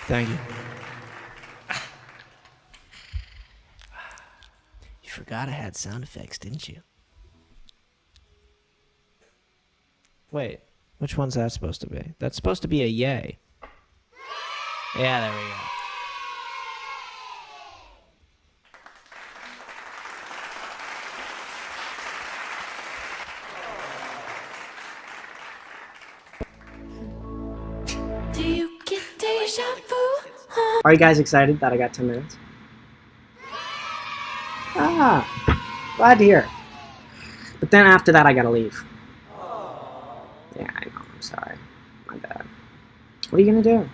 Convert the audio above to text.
Thank you. You forgot I had sound effects, didn't you? Wait, which one's that supposed to be? That's supposed to be a yay. Yeah, there we go. Do you get deja vu? Are you guys excited that I got 10 minutes? Ah, glad to hear. But then after that, I gotta leave. Yeah, I know. I'm sorry. My bad. What are you gonna do?